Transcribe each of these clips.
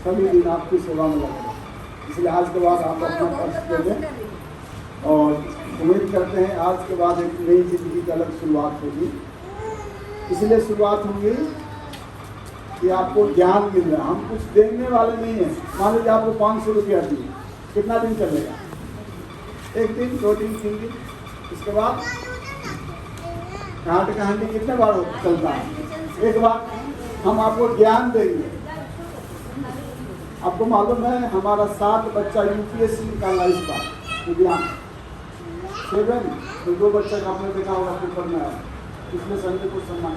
सभी दिन आपकी सेवा में लगे। इसलिए आज के बाद आप अपना कष्ट दे दें और उम्मीद करते हैं आज के बाद एक नई जिंदगी की अलग शुरुआत होगी। इसलिए शुरुआत होगी कि आपको ज्ञान मिल रहा है। हम कुछ देने वाले नहीं हैं। मान लीजिए आपको 500 रुपया दिए, कितना दिन चलेगा? 1 दिन, 2 दिन, 3 दिन। इसके बाद कहां कहानी कितने बार चलता है? एक बार हम आपको ज्ञान देंगे। आपको मालूम है हमारा 7 बच्चा यूपीएससी निकाला इस बार विज्ञान 7, तो 2 बच्चा का आपने देखा होगा पेपर में आया, इसमें संजय को सम्मान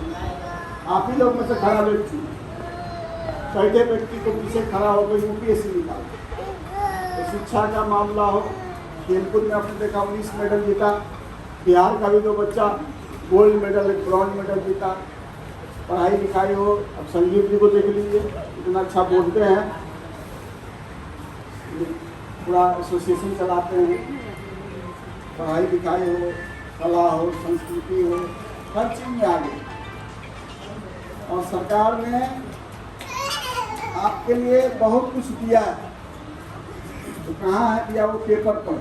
आप ही लोग में से खड़ा व्यक्ति, छठे व्यक्ति को पीछे खड़ा होकर यूपीएससी निकाला। तो शिक्षा का मामला हो, खेलकूद में आपने देखा 19 मेडल जीता। बिहार का भी 2 बच्चा गोल्ड मेडल, एक ब्रॉन्ज मेडल जीता। पढ़ाई लिखाई हो, अब संजीव जी को देख लीजिए, इतना अच्छा बोलते हैं, पूरा एसोसिएशन चलाते हैं। पढ़ाई लिखाई हो, कला हो, संस्कृति हो, हर चीज में आगे। और सरकार ने आपके लिए बहुत कुछ दिया है। तो कहाँ है दिया? वो पेपर पर।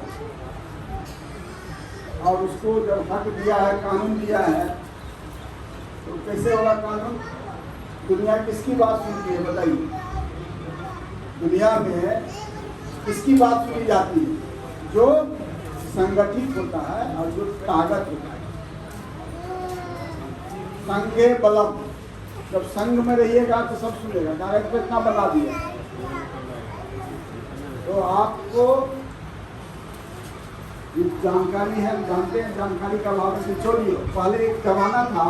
और उसको जब हक दिया है, कानून दिया है, तो कैसे होगा कानून? दुनिया किसकी बात सुनती है बताइए? दुनिया में किसकी बात सुनी जाती है? जो संगठित होता है और जो ताकत होता है। संघे बलम, जब संघ में रहिएगा तो सब सुनेगा। डायरेक्ट पे इतना बना दिया। तो आपको जानकारी है, जानते हैं, जानकारी का अभाव से छोड़िए। पहले एक जमाना था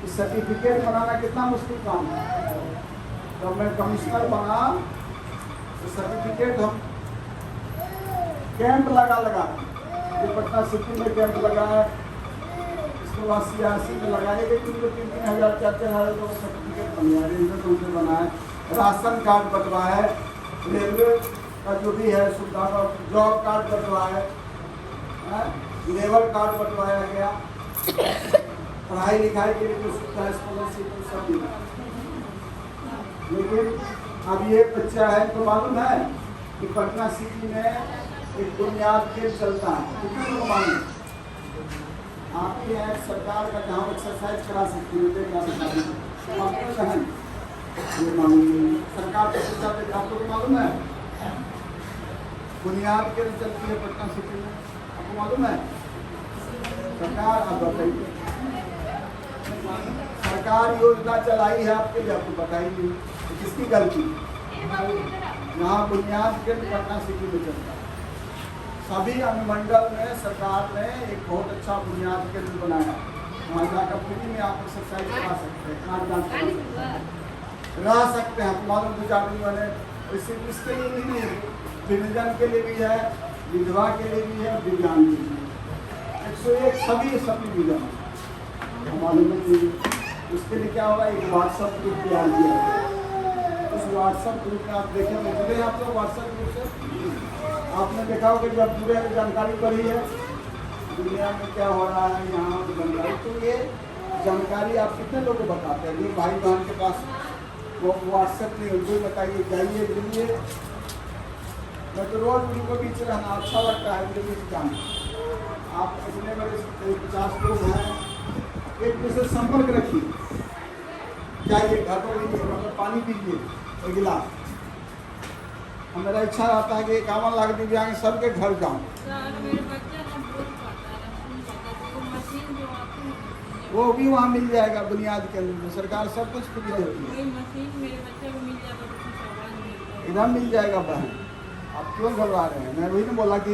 कि सर्टिफिकेट बनाना कितना मुश्किल काम है। जब मैं कमिश्नर बना तो सर्टिफिकेट हम कैंप लगा ये पटना सिटी में कैंप लगा है, इसके बाद CRC में लगाए गए, 3-3 हज़ार 4-4 हज़ार का सर्टिफिकेट बन गया। रेलवे तुमसे बना है, राशन कार्ड बंटवाया है, रेलवे का जो भी है सुविधा का जॉब कार्ड बंटवाया है, लेबर कार्ड बंटवाया गया, पढ़ाई लिखाई के लिए जो सुविधा है, स्कॉलरशिप सब मिला। लेकिन अब ये बच्चा है तो मालूम है कि पटना सिटी में एक बुनियाद खेल चलता है। कितने लोग मालूम? आपके यहाँ सरकार का जहाँ एक्सरसाइज करा सकती है, ये मालूम सरकार का शिक्षा देते आपको मालूम है? बुनियाद खेल चलती है पटना सिटी में, आपको मालूम है? सरकार आप बताइए, सरकार योजना चलाई है आपके लिए, आपको बताइए किसकी गलती? यहाँ बुनियाद केंद्र पटना सिटी में चलता है। सभी अनुमंडल में सरकार ने एक बहुत अच्छा बुनियाद केंद्र बनाया। वहाँ जाकर फ्री में आप एक्सरसाइज करा सकते हैं, रह सकते हैं। मालूम गुजारी वाले इसके लिए भी नहीं है, दिव्यांग के लिए भी है, विधवा के लिए भी है, दिव्यांग के लिए 101 सभी विधवा मालूम नहीं। उसके लिए क्या होगा? एक व्हाट्सएप ग्रुप तैयार किया है। उस व्हाट्सएप ग्रुप में आप देखेंगे, जुड़े आप लोग व्हाट्सएप ग्रुप से, आपने देखा होगा जब जुड़े जानकारी बढ़ी है दुनिया में क्या हो रहा है, यहाँ जानकारी। तो ये जानकारी आप कितने लोग को बताते हैं? ये भाई बहन के पास वो व्हाट्सएप नहीं, उनको बताइए, जाइए जुड़िए। मैं तो रोज उनको बीच रहना अच्छा लगता है, मुझे बीच जाना। आप इतने बड़े 50 लोग हैं, एक दूसरे से संपर्क रखिए। जाइए घर पर लीजिए, मतलब पानी पीजिए एक गिलास। मेरा इच्छा रहता है कि 51 लाख दिव्यांग सबके घर जाऊँ। वो भी वहाँ मिल जाएगा बुनियाद के अंदर में। सरकार सब कुछ फ्री देती है, इधर मिल जाएगा बहन। आप क्यों घबरा रहे हैं? मैं वही नहीं बोला कि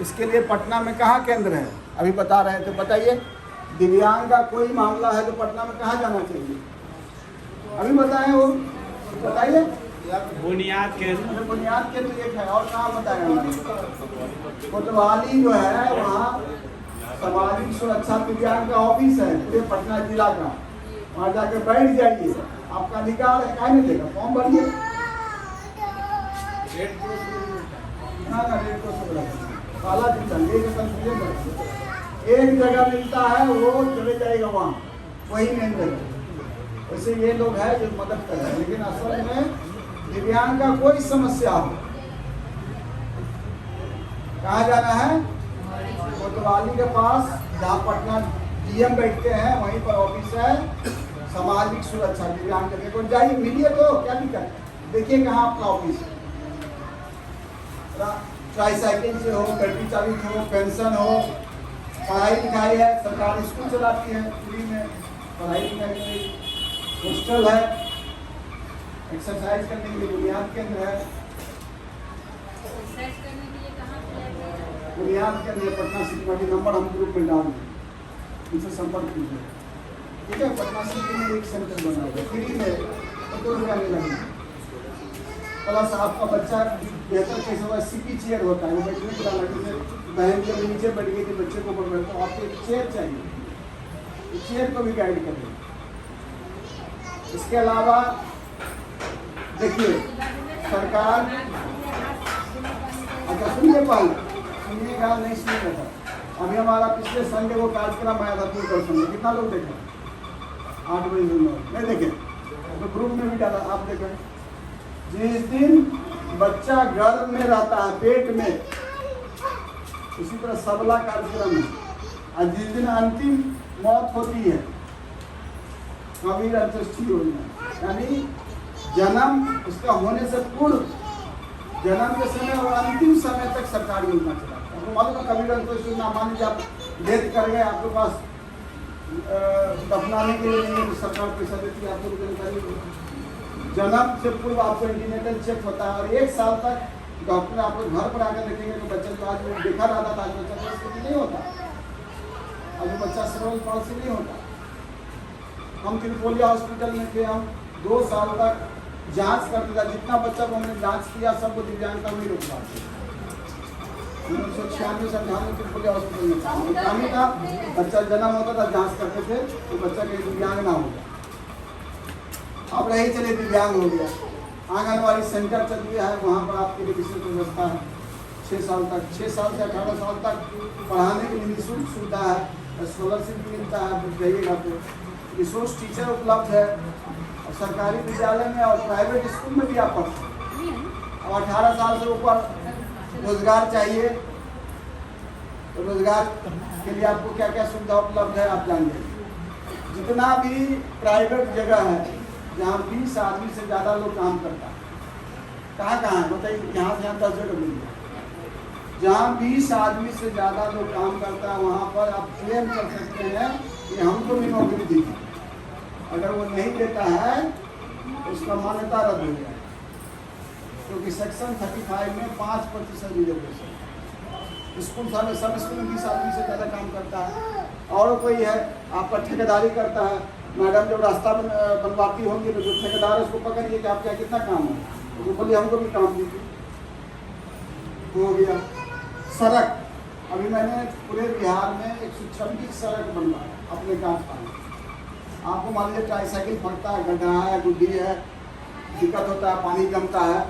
इसके लिए पटना में कहाँ केंद्र है, अभी बता रहे थे। बताइए, दिव्यांग का कोई मामला है तो पटना में कहाँ जाना चाहिए? अभी बताएं वो, बताइए। बुनियाद केंद्र एक है, और कहाँ बताएं? कोतवाली जो है वहाँ सामाजिक सुरक्षा दिव्यांग का ऑफिस है पूरे पटना जिला का। वहाँ जाकर बैठ जाइए, आपका अधिकार है, क्या नहीं देगा, फॉर्म भरिए। काला एक जगह मिलता है, वो चले जाएगा वहाँ, वही नहीं मिलेगा। वैसे ये लोग हैं जो मदद कर रहे हैं, लेकिन असल में दिव्यांग का कोई समस्या हो, कहाँ जाना है? कोतवाली के पास, जहाँ पटना डीएम बैठते हैं, वहीं पर ऑफिस है सामाजिक सुरक्षा दिव्यांग के। को जाइए, मिलिए तो क्या दिक्कत, देखिए कहाँ अपना ऑफिस है। ट्राईसाइकिल से हो, बैटरी चालित हो, पेंशन हो, पढ़ाई लिखाई है, सरकारी स्कूल चलाती है फ्री में पढ़ाई लिखाई, हॉस्टल है, एक्सरसाइज करने के लिए बुनियाद केंद्र है। बुनियाद केंद्र पटना सिटी में, नंबर हम ग्रुप में डाल दें, उनसे संपर्क कीजिए, ठीक है। पटना सिटी में एक सेंटर बना हुआ है फ्री में, तो 2 रुपया नहीं लगेगा। प्लस आपका बच्चा बेहतर कैसे होगा, सीपी चेयर होता है, वो बैठने के लिए बहन के नीचे बैठ गई थी, बच्चे को ऊपर बैठता, आपको एक चेयर चाहिए, चेयर को भी गाइड करें। इसके अलावा देखिए सरकार, अच्छा सुनिए, पहले सुनिएगा, नहीं सुनिएगा। अभी हमारा पिछले संडे वो कार्यक्रम आया था दूरदर्शन में, कितना लोग देखे? 8 बजे नहीं देखे, तो ग्रुप में भी डाला, आप देखें। जिस दिन बच्चा गर्भ में रहता है, पेट में, उसी तरह सबला कार्यक्रम है, और जिस दिन अंतिम मौत होती है, कबीर अंत्येष्टि योजना, यानी जन्म उसका होने से पूर्व, जन्म के समय और अंतिम समय तक सरकार योजना चलाती है। आपको मालूम है कबीर अंत्येष्टि योजना, मान लीजिए आप डेथ कर गए, आपके पास दफनाने के लिए सरकार पैसा देती है, आपको जानकारी। जन्म से पूर्व आपको एंटीनेटल चेक होता है, और 1 साल तक डॉक्टर आपको घर पर आकर देखेंगे तो बच्चे को आज देखा रहता था, आज बच्चा को स्थिति नहीं होता, आज बच्चा सेरेब्रल पॉल्सी नहीं होता। हम त्रिपोलिया हॉस्पिटल में थे, हम 2 साल तक जांच करते थे, जितना बच्चा को हमने जांच किया सबको दिव्यांगता में रुकवा दिया। 1996 से 98 त्रिपोलिया हॉस्पिटल में काम था, बच्चा जन्म होता था, जांच करते थे तो बच्चा कहीं दिव्यांग ना हो जाए। अब रही चले दिव्यांग हो गया, आंगनबाड़ी सेंटर चल गया है, वहाँ पर आपके लिए विशेष व्यवस्था है। 6 साल तक, 6 साल से 18 साल तक पढ़ाने के लिए निःशुल्क सुविधा है, स्कॉलरशिप भी मिलता है, जाइएगा तो रिसोर्स टीचर उपलब्ध है, और सरकारी विद्यालय में और प्राइवेट स्कूल में भी आप पढ़ सकते हैं। अब 18 साल से ऊपर रोजगार चाहिए, तो रोजगार के लिए आपको क्या क्या सुविधा उपलब्ध है आप जानिए। जितना भी प्राइवेट जगह है जहाँ 20 आदमी से ज़्यादा लोग काम करता है, कहाँ है बताइए? यहाँ से यहाँ 10 जगह मिल जाए। जहाँ 20 आदमी से ज़्यादा लोग काम करता है, वहाँ पर आप क्लेम कर सकते हैं कि हमको भी नौकरी दी। अगर वो नहीं देता है तो उसका मान्यता रद्द हो जाए, क्योंकि सेक्शन 35 में 5% रिजर्वेशन। स्कूल सब स्कूल में 20 आदमी से ज़्यादा काम करता है, और कोई है आपका ठेकेदारी करता है, मैडम जब रास्ता बनवाती होंगी तो जो ठेकेदार है उसको पकड़िए कि आपका कितना काम है, तो बोलिए हमको भी काम दीजिए, हो गया। सड़क, अभी मैंने पूरे बिहार में 126 सड़क बनवाया अपने गाँव का। आपको मान लीजिए ट्राईसाइकिल फटता है, गड्ढा है, गुड्डी है, दिक्कत होता है, पानी जमता है,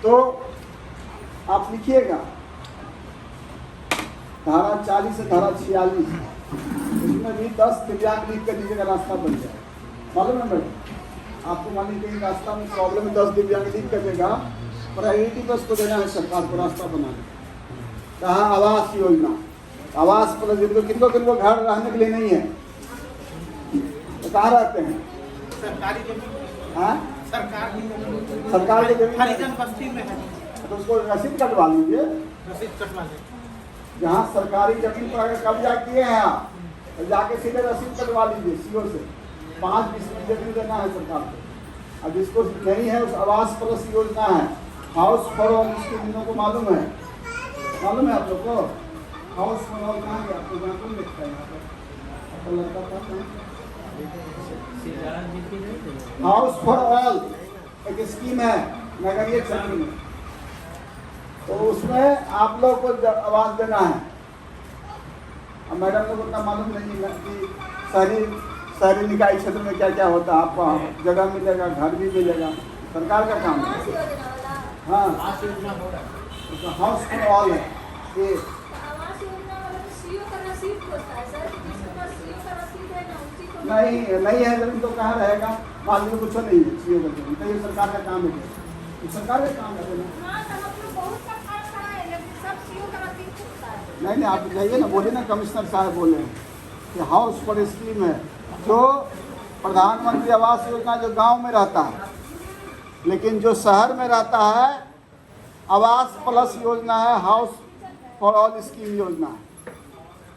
तो आप लिखिएगा धारा 40 से धारा 46, उसमें भी 10 दिव्यांग लिख कर दीजिएगा, रास्ता बन जाए। मालूम है मैडम, आपको मान लीजिए रास्ता में प्रॉब्लम है, 10 दिव्यांग लिख कर देगा, प्रायोरिटी पर उसको देना है सरकार को रास्ता बनाने। कहाँ? आवास योजना, आवास प्लस किनको घर रहने के लिए नहीं है तो कहाँ रहते हैं? सरकारी जमीन। हाँ, सरकार की जमीन हरिजन बस्ती में है, तो उसको रसीद कटवा लीजिए। रसीद कटवा ले। जहाँ सरकारी जमीन पर अगर कब्जा किए हैं आप, तो जाके सीधे रसीद कटवा लीजिए सीओ से। 5% जमीन देना है सरकार को। अब जिसको नहीं है उस आवास प्लस योजना है, हाउस फॉर ऑल, उसके जिनों को मालूम है आप लोग को? हाउस फॉर ऑल कहाँ गया? आपको जहाँ कौन देखता है यहाँ पर? आपका लड़का था हाउस फॉर ऑल एक स्कीम है नगरीय क्षेत्र में, तो उसमें आप लोग को आवाज देना है। अब मैडम लोग उतना मालूम नहीं है कि शहरी निकाय क्षेत्र में क्या क्या होता है। आपको जगह मिलेगा, घर भी मिलेगा, सरकार का काम है। हाँ, हाउस फॉर ऑल है ये। नहीं है जमीन तो कहाँ रहेगा? मान लीजिए कुछ नहीं है सीओ का जमीन, तो ये सरकार का काम है। सरकार का काम है ना। हाँ, तो हम लोग बहुत सा खर्च कराए, लेकिन सब सीओ का रसीद चुकता है। नहीं आप जाइए ना, बोलिए ना, कमिश्नर साहब बोले कि हाउस पर स्कीम है, जो प्रधानमंत्री आवास योजना जो गांव में रहता है, लेकिन जो शहर में रहता है आवास प्लस योजना है, हाउस फॉर ऑल स्कीम योजना है।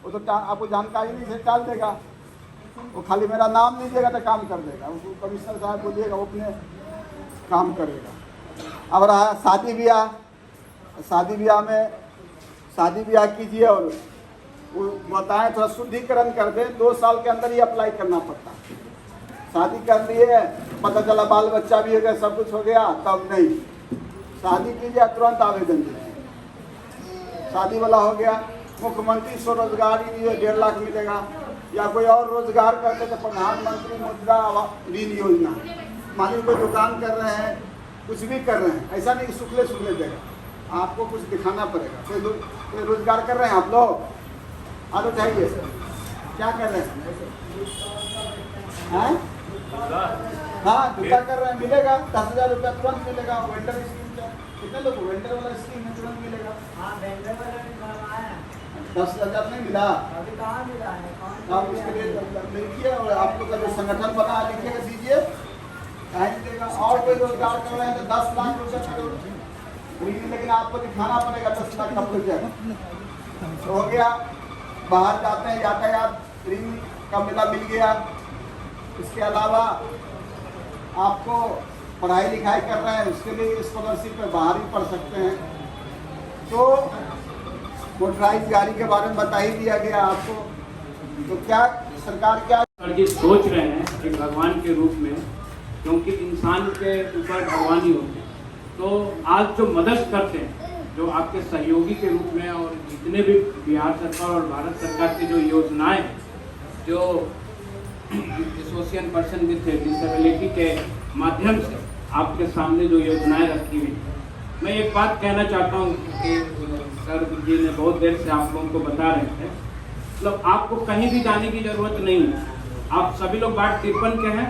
वो तो आपको जानकारी नहीं से डाल देगा, वो खाली मेरा नाम लीजिएगा तो काम कर देगा। उसको कमिश्नर साहब बोलिएगा, वो अपने काम करेगा। अब रहा शादी ब्याह, शादी ब्याह कीजिए और वो बताएं थोड़ा शुद्धिकरण कर दें, 2 साल के अंदर ही अप्लाई करना पड़ता है। शादी कर लिए, पता चला बाल बच्चा भी हो गया, सब कुछ हो गया, तब नहीं। शादी कीजिए तुरंत आवेदन दीजिए। शादी वाला हो गया, मुख्यमंत्री स्वरोजगार ऋण 1.5 लाख मिलेगा, या कोई और रोजगार करते तो प्रधानमंत्री मुद्रा ऋण योजना। मान लीजिए कोई दुकान कर रहे हैं, कुछ भी कर रहे हैं, ऐसा नहीं कि सुखले देगा, आपको कुछ दिखाना पड़ेगा। कोई रोजगार कर रहे हैं आप लोग, आगे चाहिए क्या कर रहे हैं? हाँ जूता कर रहे हैं, मिलेगा 10,000 रुपया तुरंत मिलेगा। वेंडर स्कीम कितने लोग, वेंडर वाला स्कीम में तुरंत मिलेगा। 10,000 नहीं मिला, आप उसके लिए लिखिए और आपको का जो संगठन बना लिखिएगा, दीजिए, देगा। और कोई रोजगार कर रहे हैं तो 10 लाख रुपया करोड़, लेकिन आपको दिखाना पड़ेगा 10 लाख का प्रोजेक्ट। हो गया, बाहर जाते हैं यातायात ऋण का मिला मिल गया। इसके अलावा आपको पढ़ाई लिखाई कर रहे हैं, उसके लिए स्कॉलरशिप पे बाहर ही पढ़ सकते हैं। तो मोटराइज गाड़ी के बारे में बता ही दिया गया आपको। तो क्या सरकार क्या जी सोच रहे हैं कि भगवान के रूप में, क्योंकि इंसान के ऊपर भगवान ही होते हैं, तो आज जो मदद करते हैं, जो आपके सहयोगी के रूप में, और जितने भी बिहार सरकार और भारत सरकार की जो योजनाएं, जो एसोसिएशन पर्सन विद डिसेबिलिटी के माध्यम से आपके सामने जो योजनाएं रखी हुई, मैं एक बात कहना चाहता हूँ कि सर जी ने बहुत देर से आप लोगों को बता रहे थे, मतलब आपको कहीं भी जाने की जरूरत नहीं है। आप सभी लोग वार्ड 53 के हैं,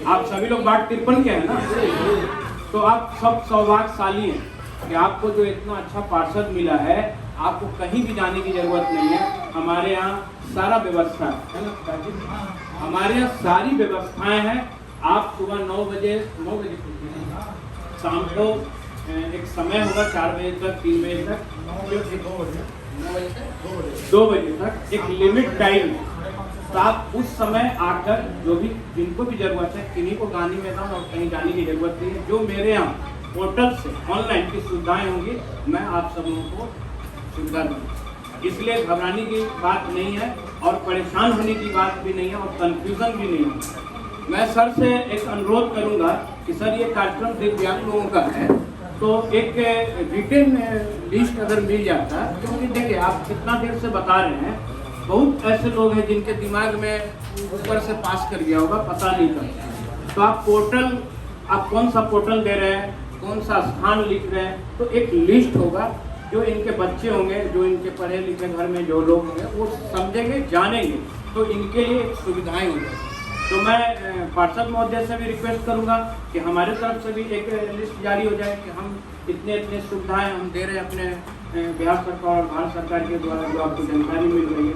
आप सभी लोग वार्ड 53 के हैं ना, तो आप सब सौभाग्यशाली हैं कि आपको जो इतना अच्छा पार्षद मिला है। आपको कहीं भी जाने की जरूरत नहीं है, हमारे यहाँ सारा व्यवस्था है ना, हमारे यहाँ सारी व्यवस्थाएं हैं। आप सुबह 9 बजे शाम को एक समय होगा 4 बजे तक, 3 बजे तक, 2 बजे तक एक लिमिट टाइम, तो आप उस समय आकर जो भी जिनको भी जरूरत है, किन्हीं को गांधी मैदान और कहीं जाने की जरूरत नहीं है। जो मेरे यहाँ पोर्टल से ऑनलाइन की सुविधाएं होंगी, मैं आप सब लोगों को सुविधा दूँगा। इसलिए घबराने की बात नहीं है और परेशान होने की बात भी नहीं है और कंफ्यूजन भी नहीं है। मैं सर से एक अनुरोध करूंगा कि सर ये कार्यक्रम दिव्यांग लोगों का है, तो एक रिटन लिस्ट अगर मिल जाता, क्योंकि देखिए आप कितना देर से बता रहे हैं, बहुत ऐसे लोग हैं जिनके दिमाग में ऊपर से पास कर गया होगा, पता नहीं था। तो आप पोर्टल, आप कौन सा पोर्टल दे रहे हैं, कौन सा स्थान लिख रहे हैं, तो एक लिस्ट होगा, जो इनके बच्चे होंगे, जो इनके पढ़े लिखे घर में जो लोग होंगे, वो समझेंगे, जानेंगे, तो इनके लिए एक सुविधाएं हो जाएगी। तो मैं पार्षद महोदय से भी रिक्वेस्ट करूंगा कि हमारे तरफ से भी एक लिस्ट जारी हो जाए कि हम इतने इतने सुविधाएं हम दे रहे हैं अपने बिहार सरकार और भारत सरकार के द्वारा, जो आपको जानकारी मिल रही है।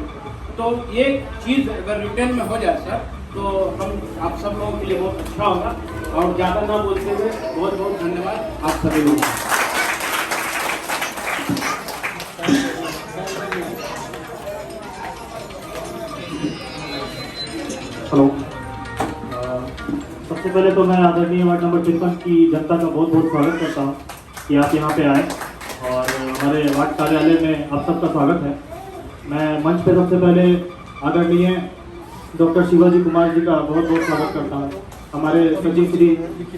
तो ये चीज़ अगर रिटर्न में हो जाए सर, तो हम आप सब लोगों के लिए बहुत अच्छा होगा। और ज़्यादा ना बोलते हुए बहुत बहुत धन्यवाद आप सभी लोगों को। हेलो, सबसे पहले तो मैं आदरणीय वार्ड नंबर 53 की जनता का बहुत बहुत स्वागत करता हूँ कि आप यहाँ पे आए और हमारे वार्ड कार्यालय में आप सबका स्वागत है। मैं मंच पे सबसे पहले आदरणीय डॉक्टर शिवाजी कुमार जी का बहुत बहुत स्वागत करता हूँ। हमारे सचिव श्री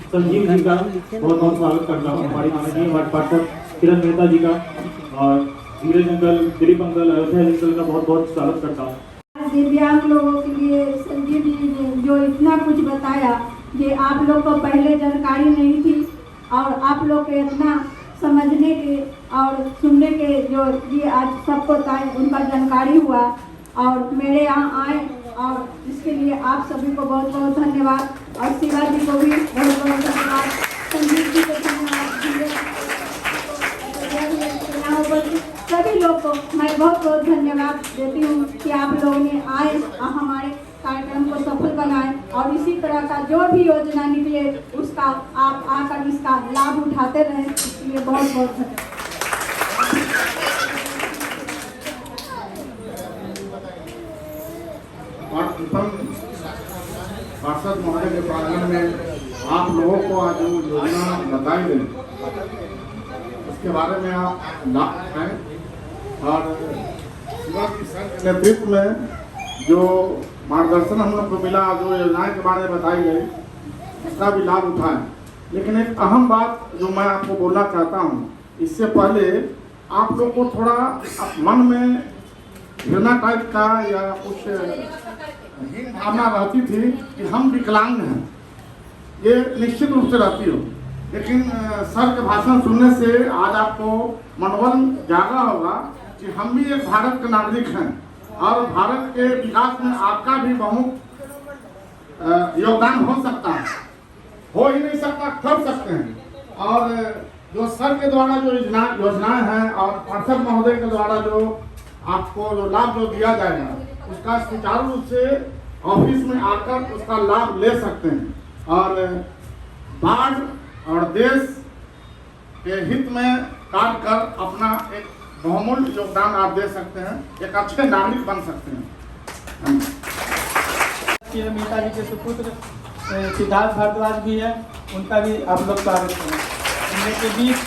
संजीव जी का बहुत बहुत स्वागत करता हूँ। हमारी माननीय वार्ड पार्षद किरण मेहता जी का और Dheeraj uncle, Dilip uncle, Ayodhya uncle का बहुत बहुत स्वागत करता हूँ। दिव्यांग लोगों के लिए संजीव जी ने जो इतना कुछ बताया, ये आप लोग को पहले जानकारी नहीं थी और आप लोग के इतना समझने के और सुनने के जो ये आज सबको उनका जानकारी हुआ और मेरे यहाँ आए, और इसके लिए आप सभी को बहुत बहुत धन्यवाद और शिवा जी को भी बहुत बहुत धन्यवाद। जो भी योजना निकले उसका आप आकर इसका लाभ उठाते रहें, इसलिए बहुत बहुत धन्यवाद। और प्रथम पार्षद महोदय के प्रांगण में आप लोगों को आज जो योजना बताई गई उसके बारे में आप लाभ उठाएं और शिवा जी सर के नेतृत्व में जो मार्गदर्शन हम लोग को मिला, जो योजनाएं के बारे में बताई गई उसका भी लाभ उठाएं। लेकिन एक अहम बात जो मैं आपको बोलना चाहता हूँ, इससे पहले आप लोग को थोड़ा मन में घृणा टाइप का या कुछ हीन भावना रहती थी कि हम विकलांग हैं, ये निश्चित रूप से रहती हो। लेकिन सर के भाषण सुनने से आज आपको मनोबल जागा होगा कि हम भी एक भारत के नागरिक हैं और भारत के विकास में आपका भी बहुत योगदान हो सकता है, हो ही नहीं सकता, कर सकते हैं। और जो सर के द्वारा जो योजनाएं हैं और पार्षद महोदय के द्वारा जो आपको जो लाभ जो दिया जाएगा उसका सुचारू रूप से ऑफिस में आकर उसका लाभ ले सकते हैं और बाढ़ और देश के हित में कार्य कर अपना एक बहुमूल्य योगदान आप दे सकते हैं, एक अच्छे नागरिक बन सकते हैं। मेहता जी के सुपुत्र सिद्धार्थ भारद्वाज भी है, उनका भी आप लोग स्वागत करें। इनके बीच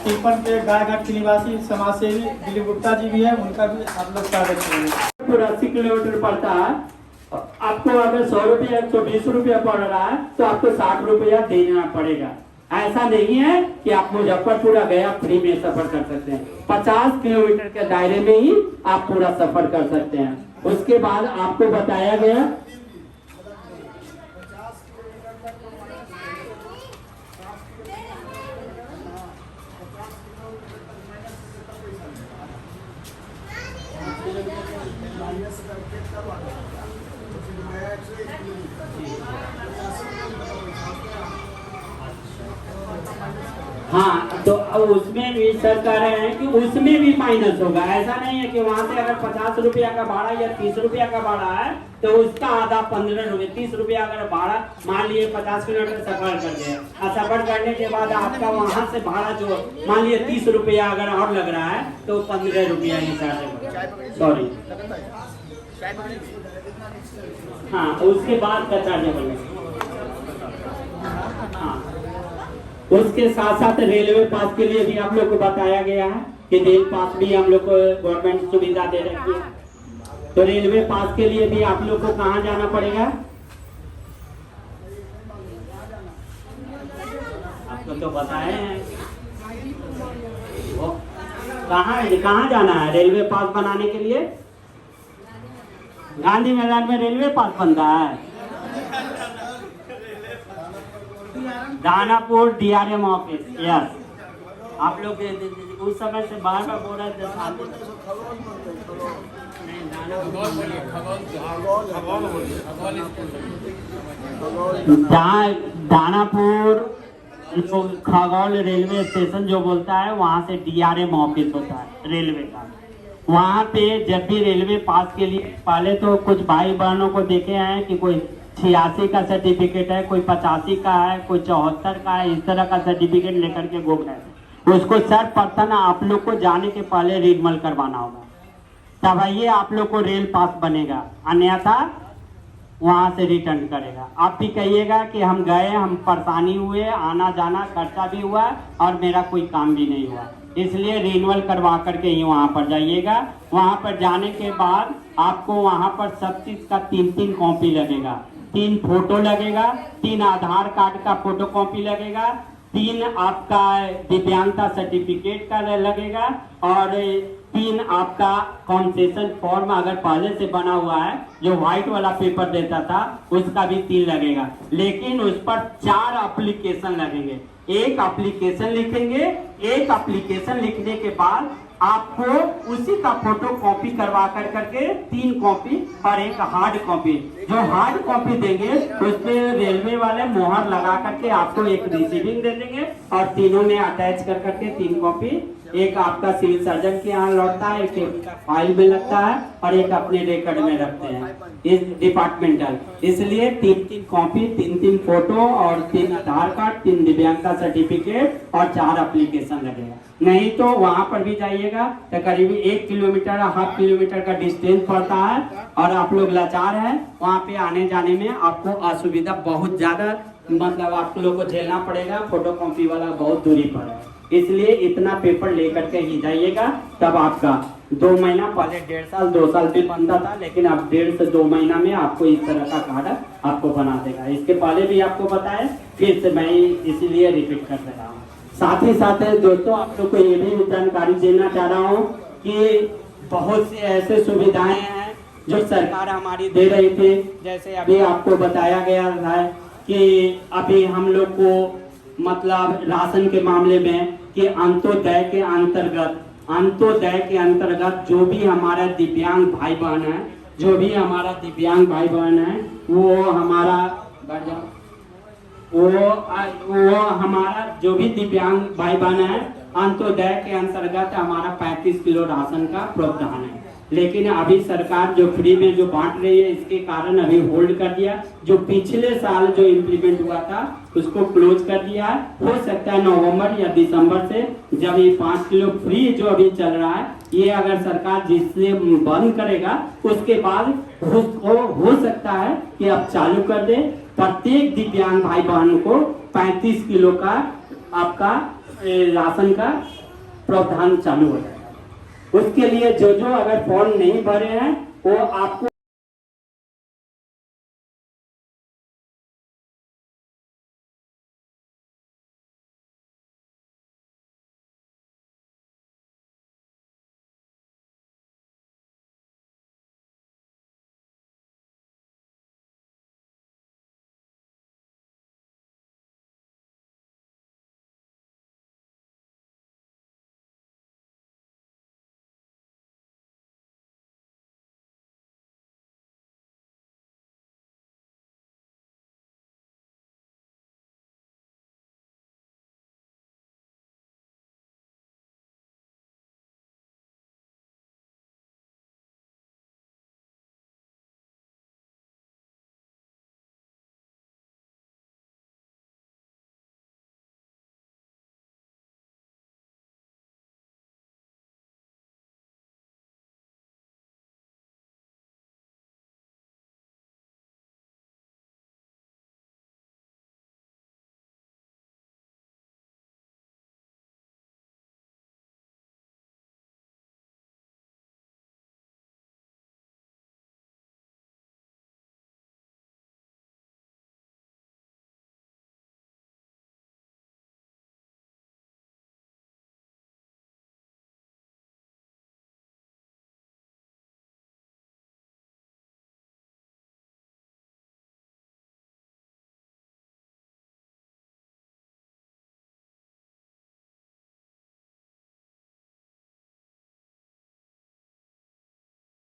टिप्पण के गायघाट के निवासी समाज सेवी दिलीप गुप्ता जी भी है, उनका भी आप लोग स्वागत करेंगे। पूरा 80 किलोमीटर पड़ता है, आपको अगर 100 रुपया 120 रुपया पड़ रहा है तो आपको 60 रुपया देना पड़ेगा। ऐसा नहीं है कि आप मुजफ्फरपुर गया फ्री में सफर कर सकते हैं। 50 किलोमीटर के दायरे में ही आप पूरा सफर कर सकते हैं। उसके बाद आपको बताया गया हाँ, तो अब उसमें भी सर कह रहे हैं कि उसमें भी माइनस होगा। ऐसा नहीं है कि वहाँ से अगर 50 रुपया का भाड़ा या 30 रुपया का भाड़ा है तो उसका आधा 15 रुपये, 30 रुपया अगर भाड़ा मान लिए 50 किलोमीटर सफर कर गए और सफर करने के बाद आपका वहाँ से भाड़ा जो मान लिए 30 रुपया अगर और लग रहा है तो 15 रुपया हिसाब, सॉरी हाँ, उसके बाद का चार्जेबल है। हाँ, उसके साथ साथ रेलवे पास के लिए भी आप लोग को बताया गया है कि रेल पास भी हम लोग को गवर्नमेंट सुविधा दे रही है। तो रेलवे पास के लिए भी आप लोग को कहाँ जाना पड़ेगा? आपको तो बताए हैं कहाँ जाना है रेलवे पास बनाने के लिए? गांधी मैदान में रेलवे पास बन रहा है। Danapur DRM office, yes. आप लोग उस समय से बार बार बोल रहे थे दानापुर खगौल रेलवे स्टेशन जो बोलता है वहाँ से DRM ऑफिस होता है रेलवे का। वहाँ पे जब भी रेलवे पास के लिए पहले तो कुछ भाई बहनों को देखे हैं कि कोई 86 का सर्टिफिकेट है, कोई 85 का है, कोई 74 का है, इस तरह का सर्टिफिकेट लेकर के घूम रहे हैं। उसको सर्वप्रथम आप लोग को जाने के पहले रिन्यूअल करवाना होगा, तब ये आप लोग को रेल पास बनेगा, अन्यथा वहाँ से रिटर्न करेगा। आप भी कहिएगा कि हम गए, हम परेशानी हुए, आना जाना खर्चा भी हुआ और मेरा कोई काम भी नहीं हुआ, इसलिए रिन्यूअल करवा करके ही वहाँ पर जाइएगा। वहाँ पर जाने के बाद आपको वहाँ पर सब चीज़ का 3 कॉपी लगेगा, 3 फोटो लगेगा, 3 आधार कार्ड का फोटो कॉपी लगेगा, 3 आपका दिव्यांगता सर्टिफिकेट का लगेगा और 3 आपका कंसेशन फॉर्म अगर पहले से बना हुआ है जो व्हाइट वाला पेपर देता था उसका भी 3 लगेगा। लेकिन उस पर 4 एप्लीकेशन लगेंगे। एक एप्लीकेशन लिखेंगे, एक एप्लीकेशन लिखने के बाद आपको उसी का फोटो कॉपी करवा कर करके 3 कॉपी और एक हार्ड कॉपी, जो हार्ड कॉपी देंगे उस पे रेलवे वाले मोहर लगा करके आपको एक रिसीविंग दे देंगे और तीनों में अटैच कर करके 3 कॉपी एक आपका सिविल सर्जन के यहाँ लौटता है, एक उनका फाइल में लगता है और एक अपने रिकॉर्ड में रखते हैं इस डिपार्टमेंटल। इसलिए 3-3 कॉपी, 3-3 फोटो और 3 आधार कार्ड, 3 दिव्यांगता सर्टिफिकेट और 4 एप्लीकेशन लगेगा। नहीं तो वहां पर भी जाइएगा तो करीब 1 किलोमीटर, हाफ किलोमीटर का डिस्टेंस पड़ता है और आप लोग लाचार हैं, वहां पे आने जाने में आपको असुविधा बहुत ज्यादा, मतलब आप लोग को झेलना पड़ेगा। फोटो कॉपी वाला बहुत दूरी पर है, इसलिए इतना पेपर लेकर के ही जाइएगा। तब आपका 2 महीना, पहले 1.5 साल 2 साल भी बनता था, लेकिन अब 1.5 से 2 महीना में आपको इस तरह का कार्ड आपको बना देगा। इसके पहले भी आपको बताया, फिर से मैं इसीलिए रिपीट कर रहा हूँ। साथ ही साथ दोस्तों आप लोग को ये भी जानकारी देना चाह रहा हूँ कि बहुत सी ऐसे सुविधाएं हैं जो सरकार हमारी दे रही थी। जैसे अभी आपको बताया गया है कि अभी हम लोग को मतलब राशन के मामले में कि अंत्योदय के अंतर्गत जो भी हमारा दिव्यांग भाई बहन है, वो हमारा जो भी दिव्यांग भाई बहन है, अंत्योदय के अंतर्गत हमारा 35 किलो राशन का प्रावधान है। लेकिन अभी सरकार जो फ्री में जो बांट रही है, इसके कारण अभी होल्ड कर दिया। जो पिछले साल जो इम्प्लीमेंट हुआ था उसको क्लोज कर दिया है। हो सकता है नवंबर या दिसंबर से जब ये 5 किलो फ्री जो अभी चल रहा है, ये अगर सरकार जिससे बंद करेगा उसके बाद हो सकता है कि अब चालू कर दे। प्रत्येक दिव्यांग भाई बहन को 35 किलो का आपका राशन का प्रावधान चालू हो जाएगा। उसके लिए जो अगर फॉर्म नहीं भरे हैं वो आपको